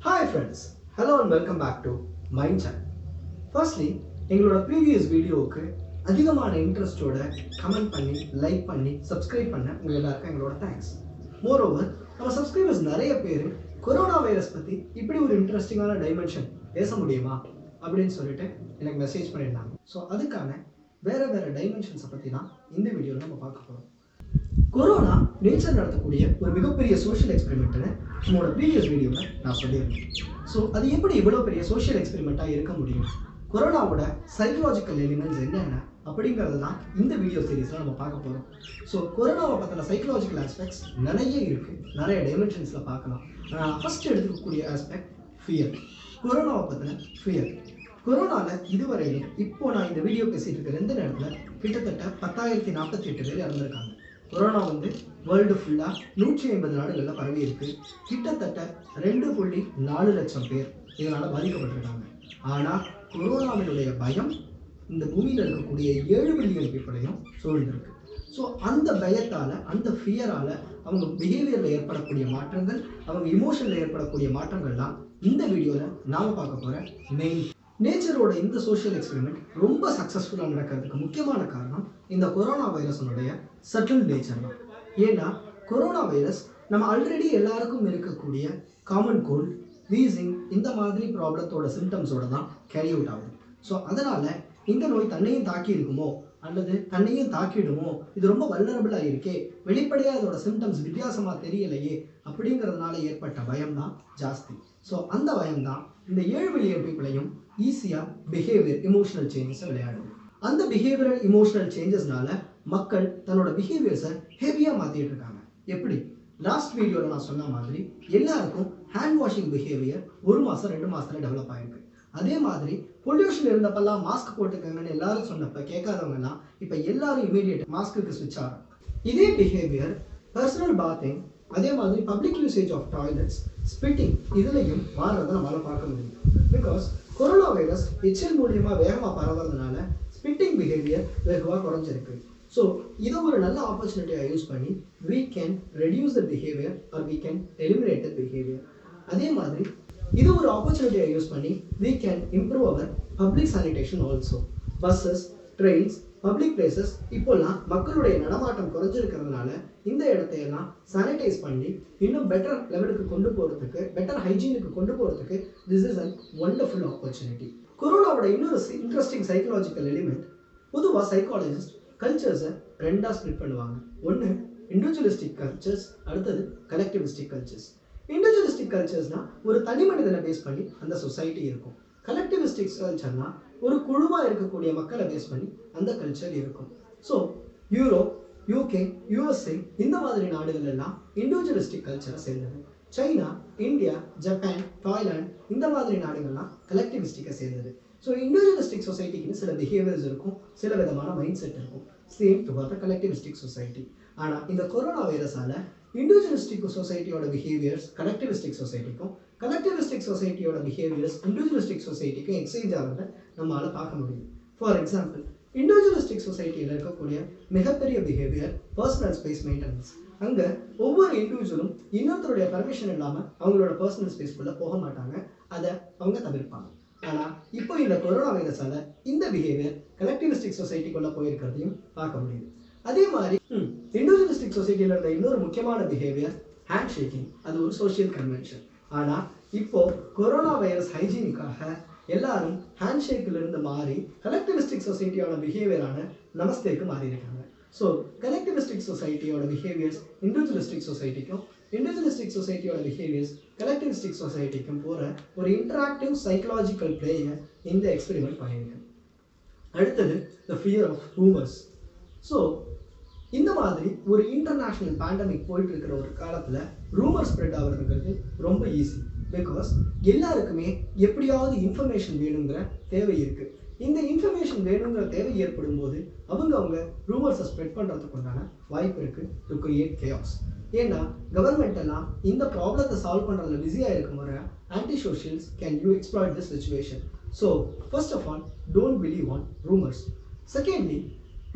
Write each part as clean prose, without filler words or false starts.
Hi friends, hello and welcome back to Mind Chat. Firstly, எங்களோட previous வீடியோவுக்கு அதிகமான இன்ட்ரெஸ்டோட comment பண்ணி லைக் பண்ணி சப்ஸ்கிரைப் பண்ண உங்க எல்லாருக்கும் எங்களோட தேங்க்ஸ். மோரோவர் நம்ம சப்ஸ்கிரைபர்ஸ் நிறைய பேர் கொரோனா வைரஸ் பற்றி இப்படி ஒரு இன்ட்ரெஸ்டிங்கான டைமென்ஷன் பேச முடியுமா அப்படின்னு சொல்லிட்டு எனக்கு மெசேஜ் பண்ணியிருந்தாங்க. ஸோ அதுக்கான வேறு டைமென்ஷன்ஸை பற்றி தான் இந்த வீடியோவில் நம்ம பார்க்க போகிறோம். கொரோனா நேச்சர் நடத்தக்கூடிய ஒரு மிகப்பெரிய சோஷியல் எக்ஸ்பெரிமெண்ட்னு நம்மளோட ப்ரீவியஸ் வீடியோவில் நான் சொல்லியிருந்தேன். ஸோ அது எப்படி இவ்வளோ பெரிய சோஷியல் எக்ஸ்பெரிமெண்ட்டாக இருக்க முடியும், கொரோனாவோட சைக்கலாஜிக்கல் எலிமெண்ட்ஸ் என்னென்ன அப்படிங்கிறது தான் இந்த வீடியோ சீரீஸில் நம்ம பார்க்க போகிறோம். ஸோ கொரோனாவை பற்றின சைக்கலாஜிக்கல் ஆஸ்பெக்ட்ஸ் நிறைய இருக்குது, நிறைய டைமென்ஷன்ஸில் பார்க்கலாம். ஃபஸ்ட் எடுத்துக்கக்கூடிய ஆஸ்பெக்ட் ஃபியர். கொரோனாவை பற்றின ஃபியர். கொரோனாவில் இதுவரையிலும் இப்போ நான் இந்த வீடியோ பேசிகிட்டு இருக்கிற இந்த நேரத்தில் கிட்டத்தட்ட 10,048 பேர் இறந்துருக்காங்க. கொரோனா வேர்ல்டு ஃபுல்லாக 150 நாடுகளில் பரவி இருக்கு. கிட்டத்தட்ட 2.4 லட்சம் பேர் இதனால் பாதிக்கப்பட்டிருக்காங்க. ஆனால் கொரோனாவினுடைய பயம் இந்த பூமியில் இருக்கக்கூடிய 7 பில்லியன் பீப்புளையும் சூழ்ந்திருக்கு. ஸோ அந்த பயத்தால், அந்த ஃபியரால் அவங்க பிஹேவியரில் ஏற்படக்கூடிய மாற்றங்கள், அவங்க இமோஷனில் ஏற்படக்கூடிய மாற்றங்கள்லாம் இந்த வீடியோவில் நாம் பார்க்க போகிற மெயின். நேச்சரோட இந்த சோஷியல் எக்ஸ்பெரிமெண்ட் ரொம்ப சக்ஸஸ்ஃபுல்லாக நடக்கிறதுக்கு முக்கியமான காரணம் இந்த கொரோனா வைரஸனுடைய சட்டில் நேச்சர் தான். ஏன்னா கொரோனா வைரஸ் நம்ம ஆல்ரெடி எல்லாருக்கும் இருக்கக்கூடிய காமன் கோல்ட், வீசிங் இந்த மாதிரி ப்ராப்ளத்தோட சிம்டம்ஸோட தான் கேரி அவுட் ஆகுது. ஸோ அதனால் இந்த நோய் தன்னையும் தாக்கி இருக்குமோ அல்லது தன்னையும் தாக்கிடுமோ, இது ரொம்ப வல்னரபிளாக இருக்கே, வெளிப்படையாக அதோட சிம்டம்ஸ் வித்தியாசமாக தெரியலையே அப்படிங்கிறதுனால ஏற்பட்ட பயம் தான் ஜாஸ்தி. ஸோ அந்த பயம் தான் இந்த 7 பில்லியன் பீப்புளையும் ஈஸியாக பிஹேவியர் இமோஷனல் சேஞ்சஸை விளையாடுது. அந்த பிஹேவியரல் இமோஷனல் சேஞ்சஸ்னால மக்கள் தன்னோட பிஹேவியர்ஸை ஹெவியாக மாற்றிட்டு இருக்காங்க. எப்படி? லாஸ்ட் வீடியோவில் நான் சொன்ன மாதிரி எல்லாருக்கும் ஹேண்ட் வாஷிங் பிஹேவியர் 1 மாதம் 2 மாதத்தில் டெவலப் ஆகிருக்கு. அதே மாதிரி பொல்யூஷன் இருந்தப்பெல்லாம் மாஸ்க் போட்டுக்கங்கன்னு எல்லாரும் சொன்னப்போ கேட்காதவங்கலாம் இப்போ எல்லாரும் இமீடியட் மாஸ்க்கு ஸ்விட்ச் ஆகும். இதே பிஹேவியர் பர்சனல் பாத்திங், அதே மாதிரி public usage of toilets, spitting இதுலையும் மாறுறதை நம்மளால் பார்க்க முடியும். பிகாஸ் கொரோனா வைரஸ் எச்சில் மூலியமாக வேகமாக பரவுறதுனால ஸ்பிட்டிங் பிஹேவியர் வெகுவாக குறைஞ்சிருக்கு. ஸோ இதை ஒரு நல்ல ஆப்பர்ச்சுனிட்டியாக யூஸ் பண்ணி we can reduce the behavior or we can eliminate the behavior. அதே மாதிரி இது ஒரு ஆப்பர்ச்சுனிட்டியை யூஸ் பண்ணி we can improve our public sanitation also. buses, trains, public places இப்போல்லாம் மக்களுடைய நடமாட்டம் குறைஞ்சிருக்கிறதுனால இந்த இடத்தையெல்லாம் சானிடைஸ் பண்ணி இன்னும் பெட்டர் லெவலுக்கு கொண்டு போகிறதுக்கு, பெட்டர் ஹைஜீனுக்கு கொண்டு போகிறதுக்கு this is a wonderful opportunity. கொரோனாவோட இன்னொரு இன்ட்ரெஸ்டிங் சைக்கலாஜிக்கல் எலிமெண்ட், பொதுவாக சைக்காலஜிஸ்ட் கல்ச்சர்ஸை 2ஆக ஸ்ப்ளிட் பண்ணுவாங்க. ஒன்று இண்டிவிஜுவலிஸ்டிக் கல்ச்சர்ஸ், அடுத்தது கலெக்டிவிஸ்டிக் கல்ச்சர்ஸ். இண்டிவிஜுவலிஸ்டிக் கல்ச்சர்ஸ்னால் ஒரு தனி மனிதனை பேஸ் பண்ணி அந்த சொசைட்டி இருக்கும். கலெக்டிவிஸ்டிக் கல்ச்சர்னால் ஒரு குழுவாக இருக்கக்கூடிய மக்களை பேஸ் பண்ணி அந்த கல்ச்சர் இருக்கும். ஸோ யூரோப், யூகே, யூஎஸ்ஏ இந்த மாதிரி நாடுகள் எல்லாம் இண்டிவிஜுவலிஸ்டிக் கல்ச்சரை சேர்ந்தது. சைனா, இந்தியா, ஜப்பான், தாய்லாந்து இந்த மாதிரி நாடுகள்லாம் கலெக்டிவிஸ்டிக்கை சேர்ந்தது. ஸோ இண்டிவிஜுவலிஸ்டிக் சொசைட்டிக்குன்னு சில பிஹேவியர்ஸ் இருக்கும், சில விதமான மைண்ட் செட் இருக்கும். Same toward the collectivistic society. ஆனால் இந்த கொரோனா வைரஸால் இண்டிவிஜுவலிஸ்டிக் சொசைட்டியோட பிஹேவியர்ஸ் கலெக்டிவிஸ்டிக் சொசைட்டிக்கும், கலெக்டிவிஸ்டிக் சொசைட்டியோட பிஹேவியர்ஸ் இண்டிவிஜுவலிஸ்டிக் சொசைட்டிக்கும் எக்ஸ்சேஞ்ச் ஆகிறத நம்மளால் பார்க்க முடியும். ஃபார் எக்ஸாம்பிள், இண்டிவிஜுவலிஸ்டிக் சொசைட்டியில் இருக்கக்கூடிய மிகப்பெரிய பிஹேவியர் பர்சனல் ஸ்பேஸ் மெயின்டெனன்ஸ். அங்கே ஒவ்வொரு இண்டிவிஜுவலும் இன்னொருத்தருடைய பர்மிஷன் இல்லாமல் அவங்களோட பர்சனல் ஸ்பேஸ்க்குள்ளே போக மாட்டாங்க, அதை அவங்க தவிர்ப்பாங்க. ஆனால் இப்போ இந்த கொரோனா வைரஸால் இந்த பிஹேவியர் கலெக்டிவிஸ்டிக் சொசைட்டிக்குள்ளே போயிருக்கிறதையும் பார்க்க முடியுது. அதே மாதிரி இண்டிவிஜுவலிஸ்டிக் சொசைட்டியில் இருந்த இன்னொரு முக்கியமான பிஹேவியர் ஹேண்ட் ஷேக்கிங். அது ஒரு சோஷியல் கன்வென்ஷன். ஆனால் இப்போ கொரோனா வைரஸ் ஹைஜீனுக்காக எல்லாரும் ஹேண்ட் ஷேக்கிலிருந்து மாறி கலெக்டிவிஸ்டிக் சொசைட்டியோட பிஹேவியரான நமஸ்தேக்கு மாறி இருக்காங்க. ஸோ கலெக்டிவிஸ்டிக் சொசைட்டியோட பிஹேவியர்ஸ் இண்டிவிஜுவலிஸ்டிக் சொசைட்டிக்கும், இண்டிவிஜுவலிஸ்டிக் சொசைட்டியோட பிஹேவியர்ஸ் கலெக்டிவிஸ்டிக் சொசைட்டிக்கும் போகிற ஒரு இன்டராக்டிவ் சைக்கலாஜிக்கல் பிளேயை இந்த எக்ஸ்பெரிமெண்ட் பண்ணியிருக்கு. அடுத்தது the fear of rumours. So இந்த மாதிரி ஒரு இன்டர்நேஷ்னல் பேண்டமிக் போயிட்டு இருக்கிற ஒரு காலத்தில் ரூமர் ஸ்ப்ரெட் ஆகுறதுங்கிறது ரொம்ப ஈஸி. பிகாஸ் எல்லாருக்குமே எப்படியாவது இன்ஃபர்மேஷன் வேணுங்கிற தேவை இருக்குது. இந்த இன்ஃபர்மேஷன் வேணுங்கிற தேவை ஏற்படும் போது அவங்க ரூமர்ஸை ஸ்ப்ரெட் பண்ணுறதுக்கு உண்டான வாய்ப்பு இருக்குது டு கிரியேட் கேஆஸ். ஏன்னா கவர்மெண்ட் எல்லாம் இந்த ப்ராப்ளத்தை சால்வ் பண்ணுறதுல பிஸியாக இருக்கும் வர anti socials can you exploit this situation. So first of all don't believe on rumours. Secondly,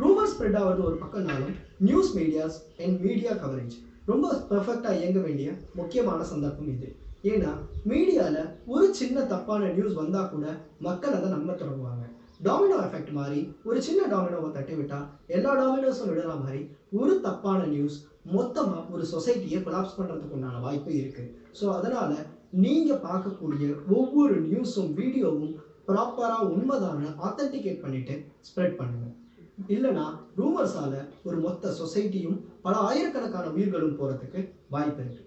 rumour spread ஆகிறது ஒரு பக்கம்னாலும் news medias and media coverage ரொம்ப பர்ஃபெக்டாக இயங்க வேண்டிய முக்கியமான சந்தர்ப்பம் இது. ஏன்னா மீடியாவில் ஒரு சின்ன தப்பான நியூஸ் வந்தால் கூட மக்கள் அதை நம்ப தொடங்குவாங்க. டாமினோ எஃபெக்ட் மாதிரி ஒரு சின்ன டாமினோவை தட்டி விட்டால் எல்லா டாமினோஸும் விடுற மாதிரி ஒரு தப்பான நியூஸ் மொத்தமாக ஒரு சொசைட்டியை கொலாப்ஸ் பண்ணுறதுக்கு உண்டான வாய்ப்பு இருக்குது. ஸோ அதனால் நீங்கள் பார்க்கக்கூடிய ஒவ்வொரு நியூஸும் வீடியோவும் ப்ராப்பராக உண்மைதான ஆத்தென்டிகேட் பண்ணிவிட்டு ஸ்ப்ரெட் பண்ணுங்கள். இல்லைனா ரூமர்ஸால் ஒரு மொத்த சொசைட்டியும் பல ஆயிரக்கணக்கான உயிர்களும் போகிறதுக்கு வாய்ப்பு இருக்குது.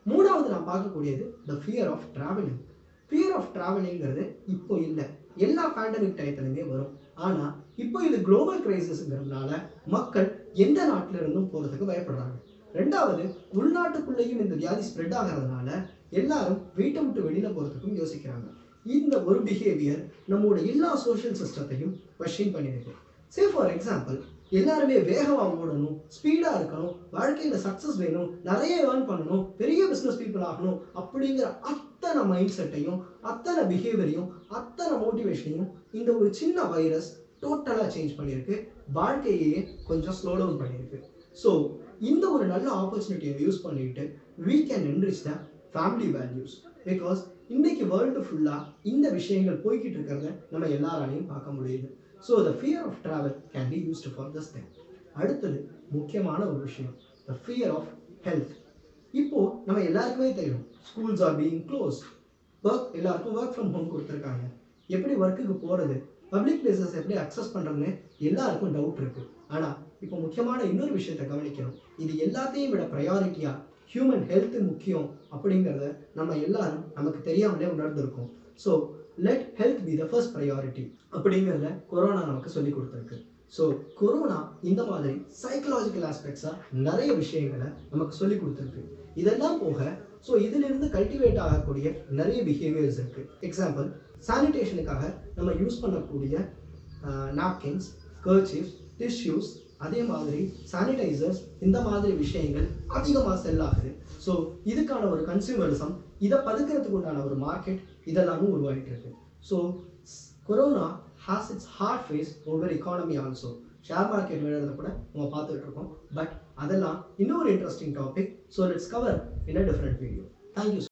மூணாவது நான் பார்க்கக்கூடியது the fear of travelling. Fear of ட்ராவலிங்கிறது இப்போ இல்லை, எல்லா பேண்டமிக் டயத்துலையுமே வரும். ஆனால் இப்போ இது குளோபல் கிரைசிஸ்ங்கிறதுனால மக்கள் எந்த நாட்டில இருந்தும் போகிறதுக்கு பயப்படுறாங்க. ரெண்டாவது, உள்நாட்டுக்குள்ளேயும் இந்த வியாதி ஸ்ப்ரெட் ஆகிறதுனால எல்லாரும் வீட்டை விட்டு வெளியில் போகிறதுக்கும் யோசிக்கிறாங்க. இந்த ஒரு பிஹேவியர் நம்மளோட எல்லா சோஷியல் சிஸ்டத்தையும் கொஸ்டின் பண்ணியிருக்கு. சே ஃபார் எக்ஸாம்பிள், எல்லாருமே வேகமாக ஓடணும், ஸ்பீடாக இருக்கணும், வாழ்க்கையில் சக்ஸஸ் வேணும், நிறைய ஏர்ன் பண்ணணும், பெரிய பிஸ்னஸ் பீப்புள் ஆகணும் அப்படிங்கிற அத்தனை மைண்ட் செட்டையும் அத்தனை பிஹேவியரையும் அத்தனை மோட்டிவேஷனையும் இந்த ஒரு சின்ன வைரஸ் டோட்டலாக சேஞ்ச் பண்ணியிருக்கு. வாழ்க்கையே கொஞ்சம் ஸ்லோ டவுன் பண்ணியிருக்கு. ஸோ இந்த ஒரு நல்ல ஆப்பர்ச்சுனிட்டியை யூஸ் பண்ணிட்டு we can enrich the family values. Because இன்னைக்கு வேர்ல்டு ஃபுல்லாக இந்த விஷயங்கள் போய்கிட்டு இருக்கிறத நம்ம எல்லாராலையும் பார்க்க முடியுது. So the fear of travel can be used for this thing. அடுத்தது முக்கியமான ஒரு விஷயம், த ஃபியர் ஆஃப் ஹெல்த். இப்போது நம்ம எல்லாருக்குமே தெரியும், ஸ்கூல்ஸ் ஆர் பீயிங் க்ளோஸ், எல்லாருக்கும் ஒர்க் ஃப்ரம் ஹோம் கொடுத்துருக்காங்க. எப்படி ஒர்க்குக்கு போகிறது, பப்ளிக் பிளேசஸ் எப்படி அக்சஸ் பண்ணுறதுன்னு எல்லாருக்கும் டவுட் இருக்குது. ஆனால் இப்போ முக்கியமான இன்னொரு விஷயத்தை கவனிக்கணும். இது எல்லாத்தையும் விட ப்ரையாரிட்டியாக ஹியூமன் ஹெல்த்து முக்கியம் அப்படிங்கிறத நம்ம எல்லாரும் நமக்கு தெரியாமலே உணர்ந்திருக்கோம். So let health be the first priority அப்படிங்கிறத கொரோனா நமக்கு சொல்லி கொடுத்துருக்கு. ஸோ கொரோனா இந்த மாதிரி சைக்கலாஜிக்கல் ஆஸ்பெக்ட்ஸாக நிறைய விஷயங்களை நமக்கு சொல்லி கொடுத்துருக்கு. இதெல்லாம் போக ஸோ இதிலிருந்து கல்டிவேட் ஆகக்கூடிய நிறைய பிஹேவியர்ஸ் இருக்குது. எக்ஸாம்பிள், சானிடேஷனுக்காக நம்ம யூஸ் பண்ணக்கூடிய நாப்கின்ஸ், கர்ச்சீஃப்ஸ், டிஷ்யூஸ், அதே மாதிரி சானிடைசர்ஸ், இந்த மாதிரி விஷயங்கள் அதிகமாக செல் ஆகுது. ஸோ இதுக்கான ஒரு கன்சியூமரிசம், இதை பதுக்கிறதுக்கு உண்டான ஒரு மார்க்கெட் இதெல்லாமும் உருவாகிட்டு இருக்கு. So corona has its hard face over economy also. Share market விழுறத கூட நம்ம பார்த்துட்டு இருக்கோம். பட் அதெல்லாம் இன்னொரு interesting topic. So let's cover in a different video. Thank you.